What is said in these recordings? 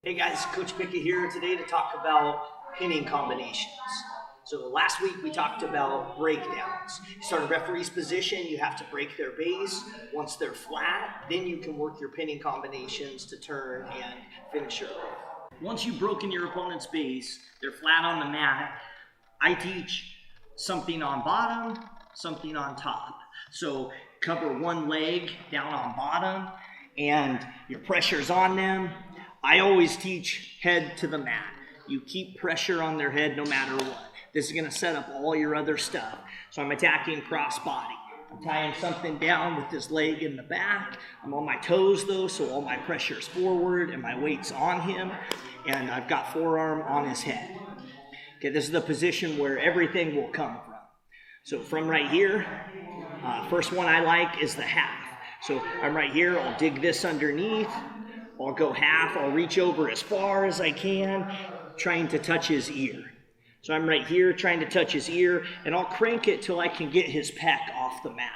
Hey guys, Coach Pickett here today to talk about pinning combinations. So last week we talked about breakdowns. You start a referee's position, you have to break their base. Once they're flat, then you can work your pinning combinations to turn and finish your leg. Once you've broken your opponent's base, they're flat on the mat, I teach something on bottom, something on top. So cover one leg down on bottom and your pressure's on them. I always teach head to the mat. You keep pressure on their head no matter what. This is gonna set up all your other stuff. So I'm attacking crossbody. I'm tying something down with this leg in the back. I'm on my toes though, so all my pressure's forward and my weight's on him. And I've got forearm on his head. Okay, this is the position where everything will come from. So from right here, first one I like is the half. So I'm right here, I'll dig this underneath. I'll go half, I'll reach over as far as I can, trying to touch his ear. So I'm right here trying to touch his ear, and I'll crank it till I can get his pec off the mat.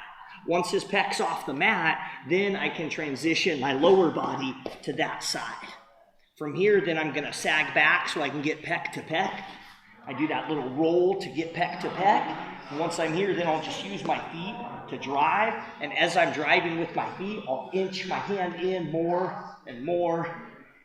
Once his pec's off the mat, then I can transition my lower body to that side. From here, then I'm gonna sag back so I can get pec to pec. I do that little roll to get pec to pec. And once I'm here, then I'll just use my feet to drive. And as I'm driving with my feet, I'll inch my hand in more and more.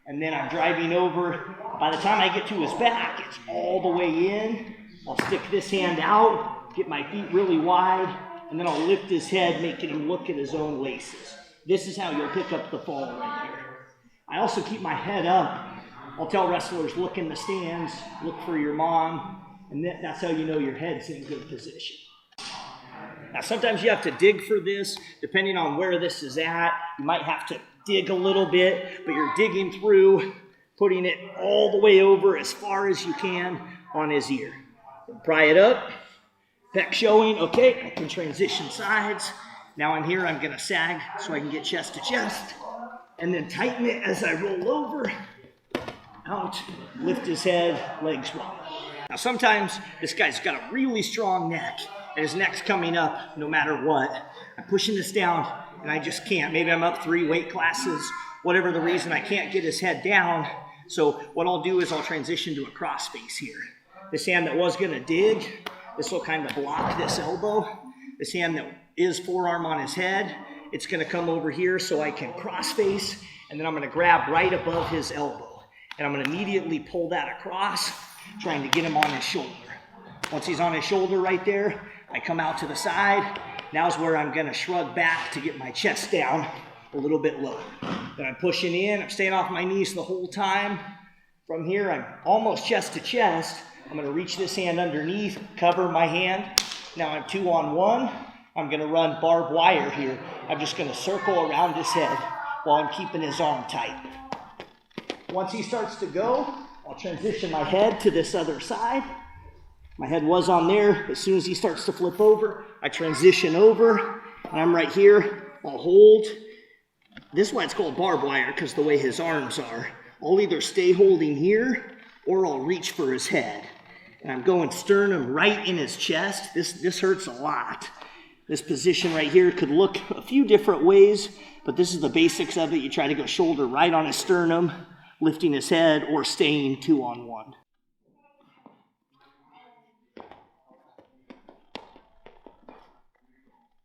And then I'm driving over. By the time I get to his back, it's all the way in. I'll stick this hand out, get my feet really wide, and then I'll lift his head, making him look at his own laces. This is how you'll pick up the fall right here. I also keep my head up. I'll tell wrestlers, look in the stands, look for your mom, and that's how you know your head's in good position. Now sometimes you have to dig for this, depending on where this is at. You might have to dig a little bit, but you're digging through, putting it all the way over as far as you can on his ear. Pry it up, pec showing, okay, I can transition sides. Now I'm here, I'm gonna sag so I can get chest to chest, and then tighten it as I roll over, out, lift his head, legs wide. Now sometimes this guy's got a really strong neck, and his neck's coming up no matter what. I'm pushing this down, and I just can't. Maybe I'm up 3 weight classes, whatever the reason, I can't get his head down. So what I'll do is I'll transition to a cross face here. This hand that was gonna dig, this will kind of block this elbow. This hand that is forearm on his head, it's gonna come over here so I can cross face, and then I'm gonna grab right above his elbow. And I'm gonna immediately pull that across, trying to get him on his shoulder. Once he's on his shoulder right there, I come out to the side. Now's where I'm gonna shrug back to get my chest down a little bit lower. Then I'm pushing in, I'm staying off my knees the whole time. From here, I'm almost chest to chest. I'm gonna reach this hand underneath, cover my hand. Now I'm 2-on-1. I'm gonna run barbed wire here. I'm just gonna circle around his head while I'm keeping his arm tight. Once he starts to go, I'll transition my head to this other side. My head was on there. As soon as he starts to flip over, I transition over, and I'm right here. I'll hold. This is why it's called barbed wire, because the way his arms are. I'll either stay holding here, or I'll reach for his head. And I'm going sternum right in his chest. This hurts a lot. This position right here could look a few different ways, but this is the basics of it. You try to go shoulder right on his sternum, lifting his head, or staying 2-on-1.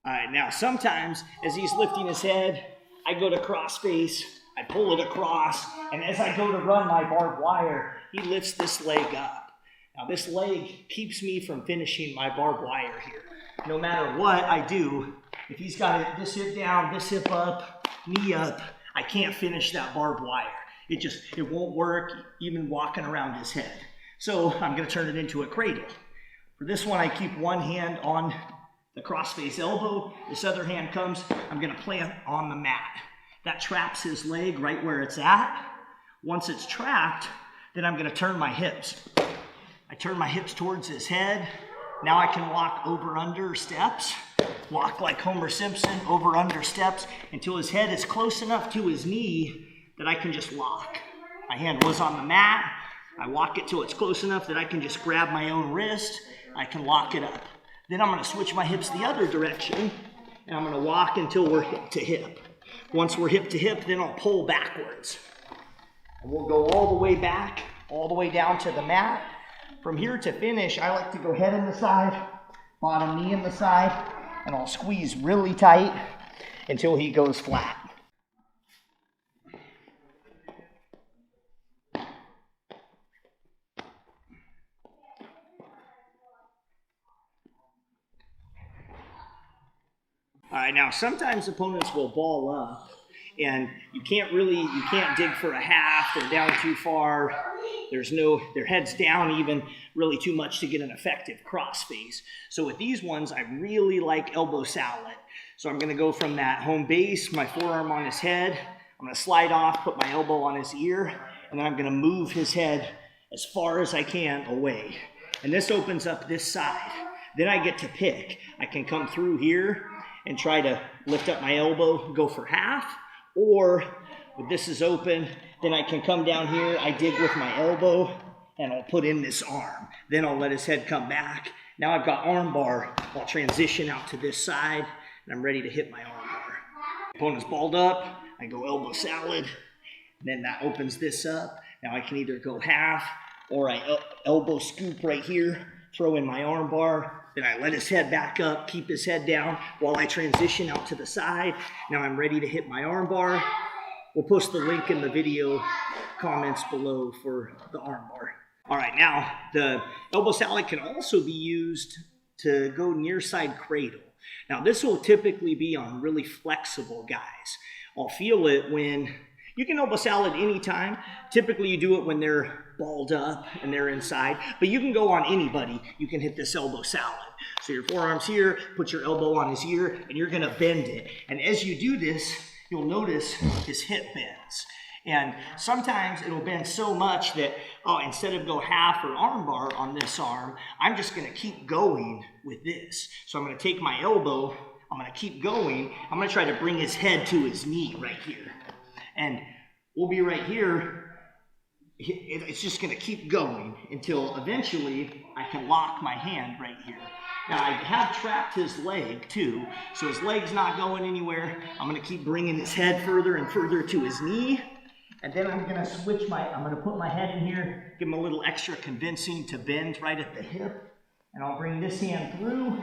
All right, now sometimes as he's lifting his head, I go to cross face, I pull it across, and as I go to run my barbed wire, he lifts this leg up. Now this leg keeps me from finishing my barbed wire here. No matter what I do, if he's got it this hip down, this hip up, knee up, I can't finish that barbed wire. It won't work even walking around his head. So I'm gonna turn it into a cradle. For this one, I keep one hand on the crossface elbow. This other hand comes, I'm gonna plant on the mat. That traps his leg right where it's at. Once it's trapped, then I'm gonna turn my hips. I turn my hips towards his head. Now I can walk over under steps, walk like Homer Simpson, over under steps, until his head is close enough to his knee that I can just lock. My hand was on the mat. I walk it till it's close enough that I can just grab my own wrist. I can lock it up. Then I'm gonna switch my hips the other direction, and I'm gonna walk until we're hip to hip. Once we're hip to hip, then I'll pull backwards. And we'll go all the way back, all the way down to the mat. From here to finish, I like to go head in the side, bottom knee in the side, and I'll squeeze really tight until he goes flat. All right, now sometimes opponents will ball up and you can't dig for a half, they're down too far, their head's down even really too much to get an effective cross face. So with these ones, I really like elbow salad. So I'm gonna go from that home base, my forearm on his head, I'm gonna slide off, put my elbow on his ear, and then I'm gonna move his head as far as I can away. And this opens up this side. Then I get to pick. I can come through here and try to lift up my elbow, go for half, or if this is open, then I can come down here, I dig with my elbow, and I'll put in this arm. Then I'll let his head come back. Now I've got arm bar. I'll transition out to this side, and I'm ready to hit my arm bar. Opponent's balled up, I go elbow salad, and then that opens this up. Now I can either go half, or I elbow scoop right here, throw in my arm bar, then I let his head back up, keep his head down while I transition out to the side. Now I'm ready to hit my arm bar. We'll post the link in the video comments below for the arm bar. All right, now the elbow salad can also be used to go nearside cradle. Now this will typically be on really flexible guys. I'll feel it when, you can elbow salad anytime. Typically you do it when they're balled up and they're inside, but you can go on anybody. You can hit this elbow salad. So your forearm's here, put your elbow on his ear, and you're gonna bend it. And as you do this, you'll notice his hip bends. And sometimes it'll bend so much that, instead of go half or arm bar on this arm, I'm just gonna keep going with this. So I'm gonna take my elbow, I'm gonna keep going, I'm gonna try to bring his head to his knee right here. And we'll be right here. It's just gonna keep going until eventually I can lock my hand right here. Now I have trapped his leg too, so his leg's not going anywhere. I'm gonna keep bringing his head further and further to his knee. And then I'm gonna I'm gonna put my head in here, give him a little extra convincing to bend right at the hip. And I'll bring this hand through,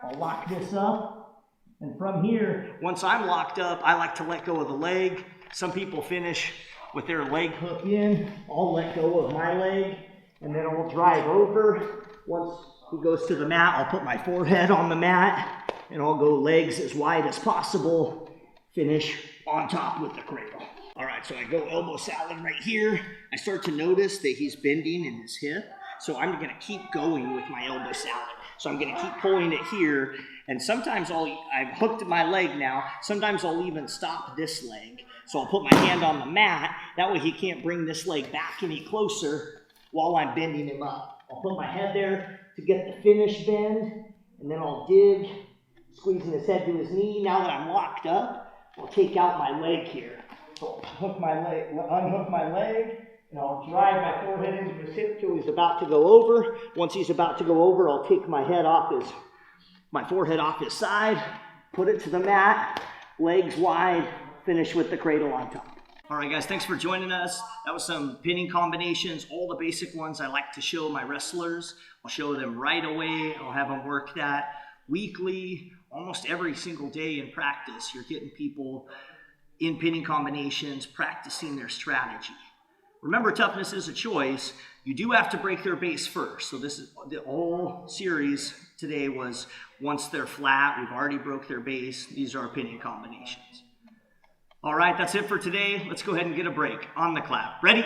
I'll lock this up. And from here, once I'm locked up, I like to let go of the leg. Some people finish with their leg hook in. I'll let go of my leg, and then I'll drive over. Once he goes to the mat, I'll put my forehead on the mat, and I'll go legs as wide as possible, finish on top with the cradle. All right, so I go elbow salad right here. I start to notice that he's bending in his hip, so I'm gonna keep going with my elbow salad. So I'm gonna keep pulling it here, and sometimes I've hooked my leg now, sometimes I'll even stop this leg. So I'll put my hand on the mat, that way he can't bring this leg back any closer while I'm bending him up. I'll put my head there to get the finish bend, and then I'll dig, squeezing his head to his knee. Now that I'm locked up, I'll take out my leg here. So I'll unhook my leg, and I'll drive my forehead into his hip till he's about to go over. Once he's about to go over, I'll take my forehead off his side, put it to the mat, legs wide, finish with the cradle on top. All right, guys, thanks for joining us. That was some pinning combinations, all the basic ones I like to show my wrestlers. I'll show them right away. I'll have them work that weekly, almost every single day in practice. You're getting people in pinning combinations, practicing their strategy. Remember, toughness is a choice. You do have to break their base first. So this is the whole series today was once they're flat, we've already broke their base. These are our pinning combinations. All right, that's it for today. Let's go ahead and get a break. On the clap. Ready?